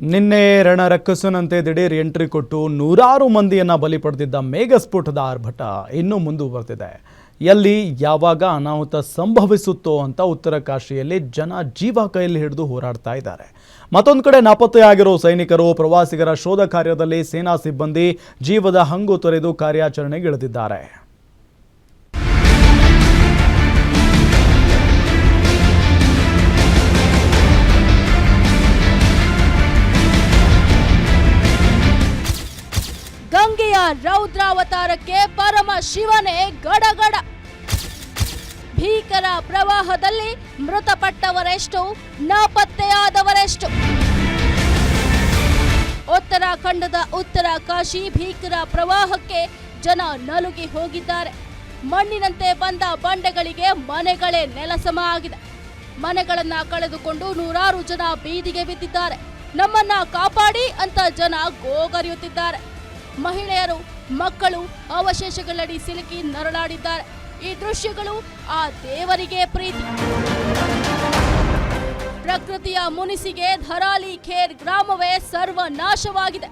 ನಿನ್ನೆ ರಣರಕ್ಕಸನಂತೆ ದಿಢೀರ್ ಎಂಟ್ರಿ ಕೊಟ್ಟು ನೂರಾರು ಮಂದಿಯನ್ನ ಬಲಿ ಪಡೆದಿದ್ದ ಮೇಘಸ್ಫೋಟದ ಆರ್ಭಟ ಇನ್ನೂ ಮುಂದುವರೆದಿದೆ. ಎಲ್ಲಿ ಯಾವಾಗ ಅನಾಹುತ ಸಂಭವಿಸುತ್ತೋ ಅಂತ ಉತ್ತರ ಕಾಶಿಯಲ್ಲಿ ಜನ ಜೀವ ಕೈಯಲ್ಲಿ ಹಿಡಿದು ಹೋರಾಡ್ತಾ ಇದ್ದಾರೆ. ಮತ್ತೊಂದು ಕಡೆ ನಾಪತ್ತೆಯಾಗಿರೋ ಸೈನಿಕರು, ಪ್ರವಾಸಿಗರ ಶೋಧ ಕಾರ್ಯದಲ್ಲಿ ಸೇನಾ ಸಿಬ್ಬಂದಿ ಜೀವದ ಹಂಗು ತೊರೆದು ಕಾರ್ಯಾಚರಣೆಗಿಳಿದಿದ್ದಾರೆ. ಗಂಗೆಯ ರೌದ್ರಾವತಾರಕ್ಕೆ ಪರಮ ಶಿವನೇ ಗಡಗಡ. ಭೀಕರ ಪ್ರವಾಹದಲ್ಲಿ ಮೃತಪಟ್ಟವರೆಷ್ಟು, ನಾಪತ್ತೆಯಾದವರೆಷ್ಟು? ಉತ್ತರಾಖಂಡದ ಉತ್ತರ ಕಾಶಿ ಭೀಕರ ಪ್ರವಾಹಕ್ಕೆ ಜನ ನಲುಗಿ ಹೋಗಿದ್ದಾರೆ. ಮಣ್ಣಿನಂತೆ ಬಂದ ಬಂಡೆಗಳಿಗೆ ಮನೆಗಳೇ ನೆಲಸಮ ಆಗಿದೆ. ಮನೆಗಳನ್ನ ಕಳೆದುಕೊಂಡು ನೂರಾರು ಜನ ಬೀದಿಗೆ ಬಿದ್ದಿದ್ದಾರೆ. ನಮ್ಮನ್ನ ಕಾಪಾಡಿ ಅಂತ ಜನ ಗೋಗರಿಯುತ್ತಿದ್ದಾರೆ. ಮಹಿಳೆಯರು, ಮಕ್ಕಳು ಅವಶೇಷಗಳಡಿ ಸಿಲುಕಿ ನರಳಾಡಿದ್ದಾರೆ. ಈ ದೃಶ್ಯಗಳು ಆ ದೇವರಿಗೆ ಪ್ರೀತಿ. ಪ್ರಕೃತಿಯ ಮುನಿಸಿಗೆ ಧರಾಲಿ ಖೇರ್ ಗ್ರಾಮವೇ ಸರ್ವನಾಶವಾಗಿದೆ.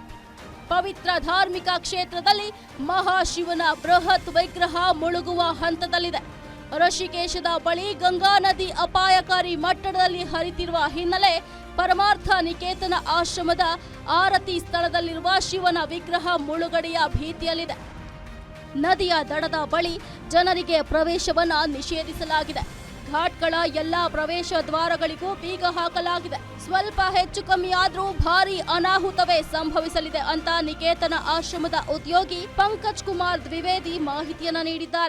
ಪವಿತ್ರ ಧಾರ್ಮಿಕ ಕ್ಷೇತ್ರದಲ್ಲಿ ಮಹಾಶಿವನ ಬೃಹತ್ ವಿಗ್ರಹ ಮುಳುಗುವ ಹಂತದಲ್ಲಿದೆ. ಋಷಿಕೇಶದ ಬಳಿ ಗಂಗಾ ನದಿ ಅಪಾಯಕಾರಿ ಮಟ್ಟದಲ್ಲಿ ಹರಿತಿರುವ ಹಿನ್ನೆಲೆ ಪರಮಾರ್ಥ ನಿಕೇತನ ಆಶ್ರಮದ ಆರತಿ ಸ್ಥಳದಲ್ಲಿರುವ ಶಿವನ ವಿಗ್ರಹ ಮುಳುಗಡೆಯ ಭೀತಿಯಲ್ಲಿದೆ. ನದಿಯ ದಡದ ಬಳಿ ಜನರಿಗೆ ಪ್ರವೇಶವನ್ನ ನಿಷೇಧಿಸಲಾಗಿದೆ. ಘಾಟ್ಗಳ ಎಲ್ಲಾ ಪ್ರವೇಶ ದ್ವಾರಗಳಿಗೂ ಬೀಗ ಹಾಕಲಾಗಿದೆ. ಸ್ವಲ್ಪ ಹೆಚ್ಚು ಕಮ್ಮಿ ಆದ್ರೂ ಭಾರೀ ಅನಾಹುತವೇ ಸಂಭವಿಸಲಿದೆ ಅಂತ ನಿಕೇತನ ಆಶ್ರಮದ ಉದ್ಯೋಗಿ ಪಂಕಜ್ ಕುಮಾರ್ ದ್ವಿವೇದಿ ಮಾಹಿತಿಯನ್ನ ನೀಡಿದ್ದಾರೆ.